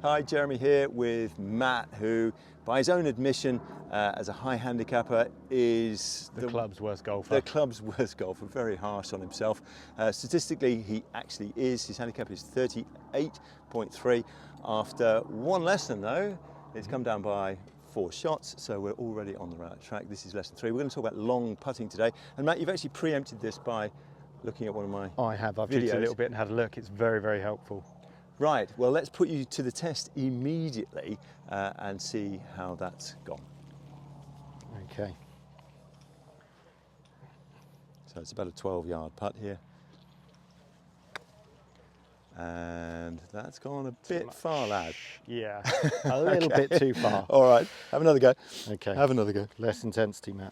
Hi, Jeremy here with Matt, who, by his own admission, as a high handicapper, is the club's worst golfer. The club's worst golfer, very harsh on himself. Statistically, he actually is. His handicap is 38.3. After one lesson, though, it's come down by 4 shots, so we're already on the right track. This is lesson 3. We're going to talk about long putting today. And Matt, you've actually preempted this by looking at one of my I have. I've videos. jigged a little bit and had a look. It's very, very helpful. Right, well, let's put you to the test immediately and see how that's gone. Okay. So it's about a 12-yard putt here. And that's gone a bit far, lad. Yeah, a little bit too far. All right, have another go. Okay. Have another go. Less intensity, Matt.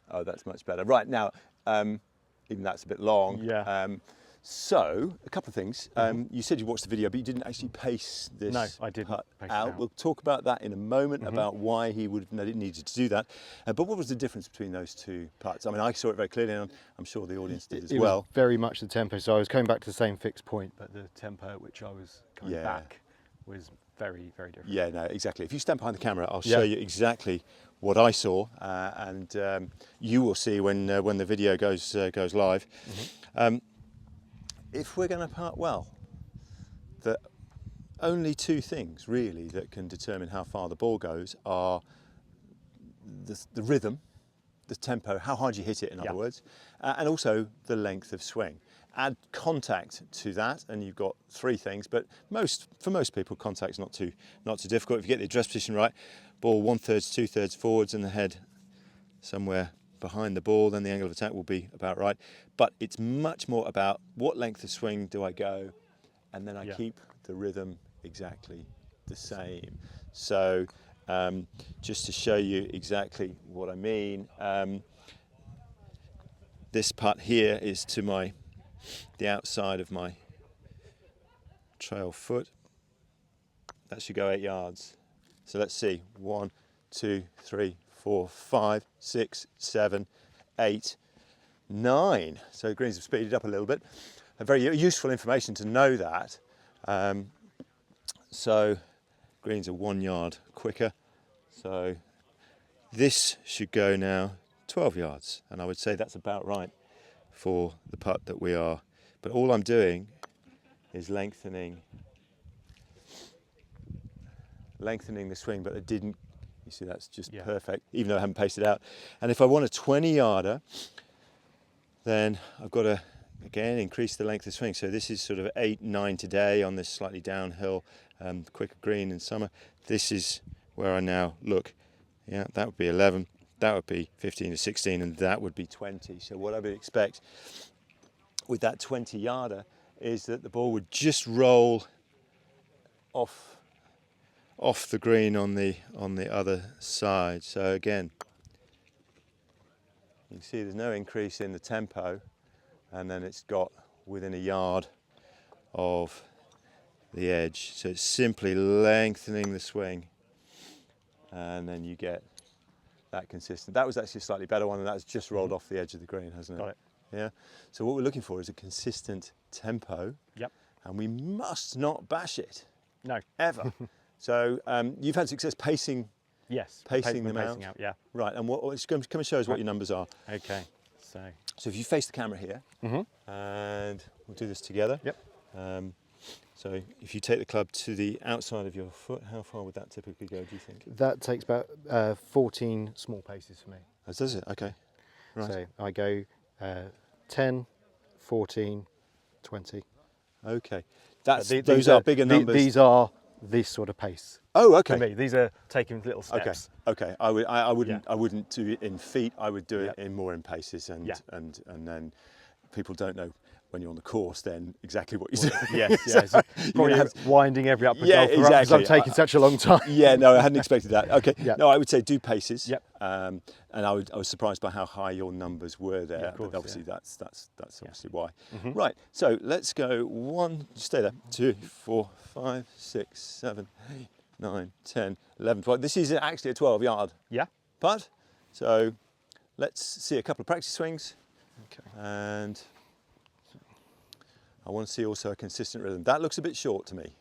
Oh, that's much better. Right, now, even that's a bit long. Yeah. So, a couple of things. You said you watched the video, but you didn't actually pace this No, I didn't putt pace it out. out. We'll talk about that in a moment, about why he would have needed to do that. But what was the difference between those two putts? I mean, I saw it very clearly, and I'm sure the audience did as It well. was very much the tempo. So I was coming back to the same fixed point, but the tempo at which I was coming back was very, very different. Yeah, no, exactly. If you stand behind the camera, I'll show you exactly what I saw, and you will see when the video goes live. If we're going to putt well, the only two things really that can determine how far the ball goes are the rhythm, the tempo, how hard you hit it, in other words, and also the length of swing. Add contact to that, and you've got 3 things. But for most people, contact's not too difficult. If you get the address position right, ball 1/3 to 2/3 forwards, and the head somewhere behind the ball, then the angle of attack will be about right. But it's much more about what length of swing do I go, and then I keep the rhythm exactly the same. So just to show you exactly what I mean, this putt here is to the outside of my trail foot. That should go 8 yards. So let's see, 1, 2, 3, 4, 5, 6, 7, 8, 9. So greens have speeded up a little bit. A very useful information to know that. So greens are 1 yard quicker. So this should go now 12 yards. And I would say that's about right for the putt that we are. But all I'm doing is lengthening the swing, but I didn't. You see, that's just perfect, even though I haven't paced it out. And if I want a 20-yarder, then I've got to, again, increase the length of swing. So this is sort of 8, 9 today on this slightly downhill, quicker green in summer. This is where I now look. Yeah, that would be 11. That would be 15 to 16, and that would be 20. So what I would expect with that 20-yarder is that the ball would just roll off the green on the other side. So again, you can see there's no increase in the tempo, and then it's got within a yard of the edge. So it's simply lengthening the swing, and then you get that consistent. That was actually a slightly better one, and that's just rolled off the edge of the green, hasn't it? Got it. Yeah. So what we're looking for is a consistent tempo. Yep. And we must not bash it. No. Ever. So you've had success pacing. Yes. Pacing them out. Yeah. Right. And come and show us what your numbers are. Okay. So if you face the camera here, and we'll do this together. Yep. So if you take the club to the outside of your foot, how far would that typically go, do you think? That takes about 14 small paces for me. Oh, does it? Okay. Right. So I go 10, 14, 20. Okay. Those are bigger numbers. These are this sort of pace. Oh, okay. For me, these are taking little steps. Okay. I wouldn't do it in feet. I would do it more in paces, and then people don't know when you're on the course then exactly what you're doing. Yes, so probably winding every upper golf exactly. because I'm taking such a long time. No, I hadn't expected that. Okay, no, I would say do paces. Yep. And I was surprised by how high your numbers were there. Yeah, of course, but obviously that's obviously why. Right, so let's go 1, stay there, 2, 4, 5, 6, 7, 8, 9, 10, 11, 12. This is actually a 12-yard putt. So let's see a couple of practice swings Okay. And I want to see also a consistent rhythm. That looks a bit short to me.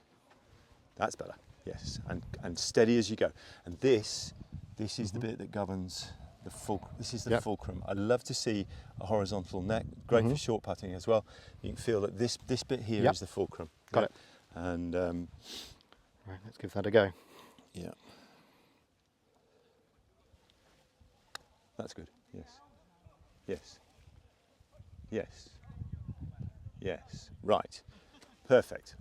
That's better, yes. And steady as you go. And this is the bit that governs the fulcrum. This is the fulcrum. I love to see a horizontal neck, great for short putting as well. You can feel that this bit here is the fulcrum. Got it. And right, let's give that a go. yeah. That's good, yes. Yes. Yes. Yes. Right. Perfect.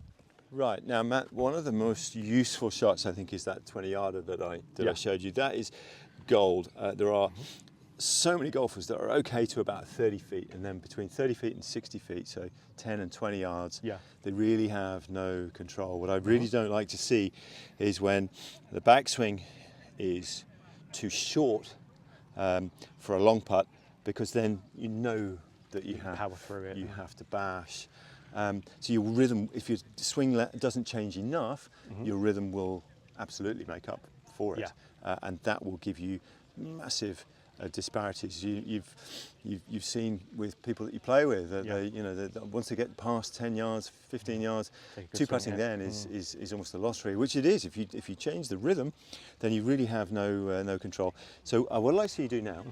Right. Now, Matt, one of the most useful shots, I think, is that 20-yarder that I showed you. That is gold. There are so many golfers that are okay to about 30 feet, and then between 30 feet and 60 feet, so 10 and 20 yards, they really have no control. What I really don't like to see is when the backswing is too short for a long putt, because then you know that you have power through it. You have to bash. So your rhythm, if your swing doesn't change enough, your rhythm will absolutely make up for it, and that will give you massive disparities. You've seen with people that you play with that they, once they get past 10 yards, 15 yards, two putting then is almost a lottery, which it is. If you change the rhythm, then you really have no control. So what I'd like to see you do now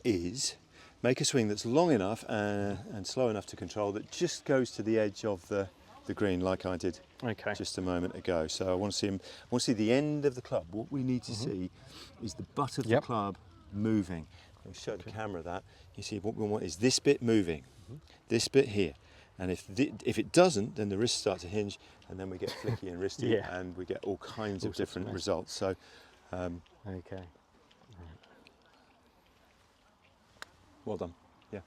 is make a swing that's long enough and slow enough to control, that just goes to the edge of the green, like I did just a moment ago. So I want to see the end of the club. What we need to see is the butt of the club moving. I'll show the camera that. You see, what we want is this bit moving, this bit here. And if it doesn't, then the wrists start to hinge, and then we get flicky and wristy, and we get all kinds of different results. So, okay. Well done. Yeah,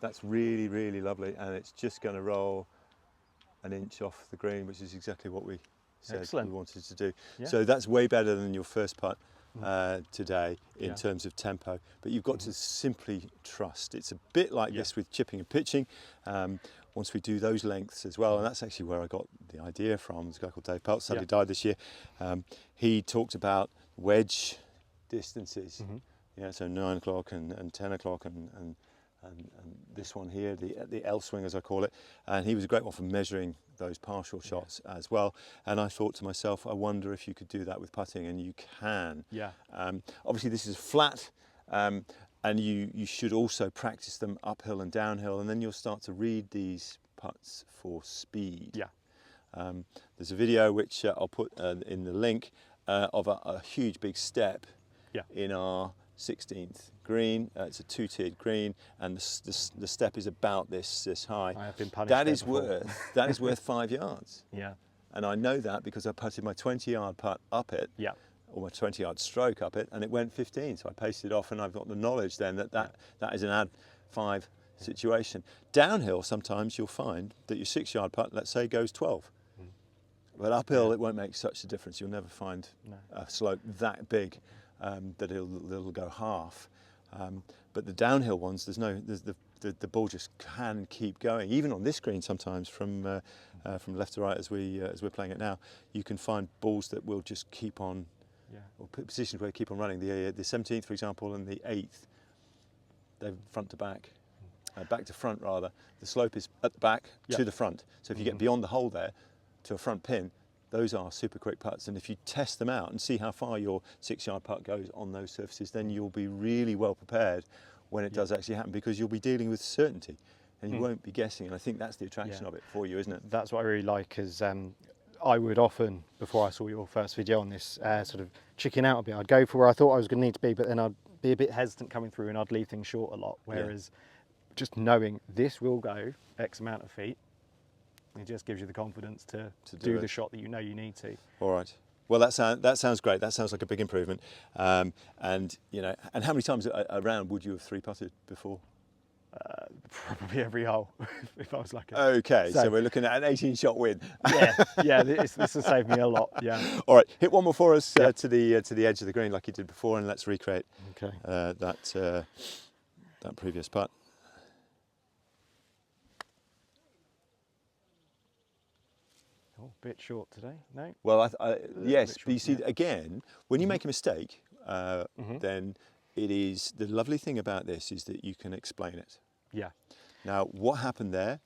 that's really, really lovely, and it's just going to roll an inch off the green, which is exactly what we said we wanted to do. So that's way better than your first putt today in terms of tempo. But you've got to simply trust. It's a bit like this with chipping and pitching. Once we do those lengths as well, and that's actually where I got the idea from. There's a guy called Dave Pelt, sadly died this year. He talked about wedge distances. Yeah, so 9 o'clock and 10 o'clock and this one here, the L swing as I call it, and he was a great one for measuring those partial shots as well. And I thought to myself, I wonder if you could do that with putting, and you can. Obviously this is flat, and you should also practice them uphill and downhill, and then you'll start to read these putts for speed. There's a video which I'll put in the link of a huge big step in our 16th green. It's a two-tiered green, and the step is about this high. I have been punished. That is worth 5 yards. And I know that because I putted my 20-yard putt up it, or my 20-yard stroke up it, and it went 15. So I pasted it off, and I've got the knowledge then that is an add 5 situation. Downhill, sometimes you'll find that your 6-yard putt, let's say, goes 12. But uphill, it won't make such a difference. You'll never find a slope that big that it'll go half. But the downhill ones, the ball just can keep going. Even on this green, sometimes from left to right, as we're playing it now, you can find balls that will just keep on, or positions where they keep on running. The 17th, for example, and the 8th, they're front to back, back to front rather. The slope is at the back to the front. So if you get beyond the hole there to a front pin, those are super quick putts, and if you test them out and see how far your 6-yard putt goes on those surfaces, then you'll be really well prepared when it does actually happen, because you'll be dealing with certainty and you won't be guessing. And I think that's the attraction of it for you, isn't it? That's what I really like, is I would often, before I saw your first video on this, sort of chicken out a bit. I'd go for where I thought I was going to need to be, but then I'd be a bit hesitant coming through, and I'd leave things short a lot. Whereas just knowing this will go X amount of feet, it just gives you the confidence to do the shot that you know you need to. All right. Well, that sounds great. That sounds like a big improvement. And how many times a round would you have 3-putted before? Probably every hole, if I was lucky. Okay, so we're looking at an 18-shot win. This will save me a lot. All right, hit one more for us to the edge of the green like you did before, and let's recreate that previous putt. Oh, a bit short today, no? Well, yes, but you see, again, when you make a mistake, then it is, the lovely thing about this is that you can explain it. Yeah. Now, what happened there?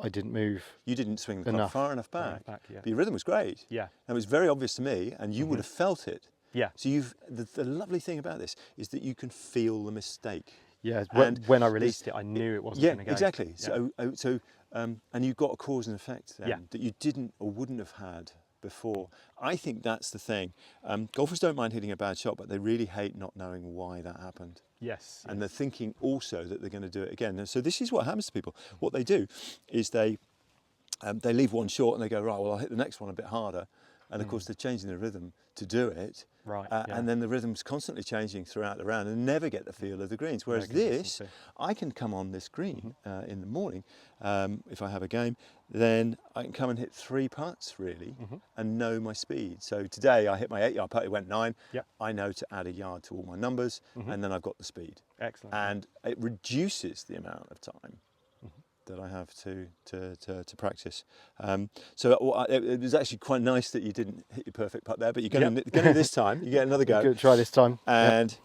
I didn't move. You didn't swing the club Enough. far enough Far back. enough back, yeah. But your rhythm was great. Yeah. And it was very obvious to me, and you would have felt it. Yeah. So the lovely thing about this is that you can feel the mistake. Yeah. And When I released it, I knew it wasn't Yeah, going to go. exactly. Yeah. And you got a cause and effect then Yeah. that you didn't or wouldn't have had before. I think that's the thing. Golfers don't mind hitting a bad shot, but they really hate not knowing why that happened. Yes. And they're thinking also that they're going to do it again. And so this is what happens to people. What they do is they leave one short and they go, right, well, I'll hit the next one a bit harder. And of course, they're changing their rhythm to do it. Right. And then the rhythm's constantly changing throughout the round and never get the feel of the greens. Whereas this, I can come on this green in the morning, if I have a game, then I can come and hit 3 putts really and know my speed. So today I hit my 8-yard putt, it went 9. Yep. I know to add a yard to all my numbers and then I've got the speed. Excellent. And it reduces the amount of time that I have to practice. So it was actually quite nice that you didn't hit your perfect putt there, but you're going to this time. You get another go. Good, try this time. And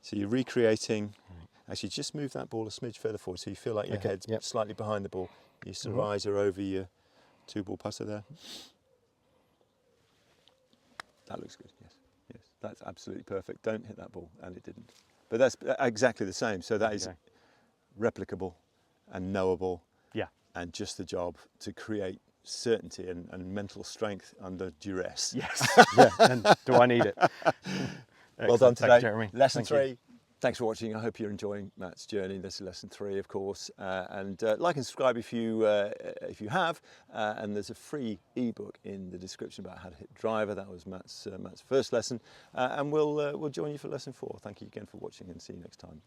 so you're recreating. Actually, just move that ball a smidge further forward so you feel like your head's slightly behind the ball. Your sort of eyes are over your 2-ball putter there. That looks good. Yes, yes, that's absolutely perfect. Don't hit that ball, and it didn't. But that's exactly the same. So that is replicable and knowable, and just the job to create certainty and mental strength under duress. Yes. Yeah. And do I need it? Well done today. Thank you, Jeremy. Lesson Thank 3. Thanks for watching. I hope you're enjoying Matt's journey. This is lesson 3, of course. And like and subscribe if you have. And there's a free ebook in the description about how to hit driver. That was Matt's first lesson. And we'll join you for lesson 4. Thank you again for watching, and see you next time.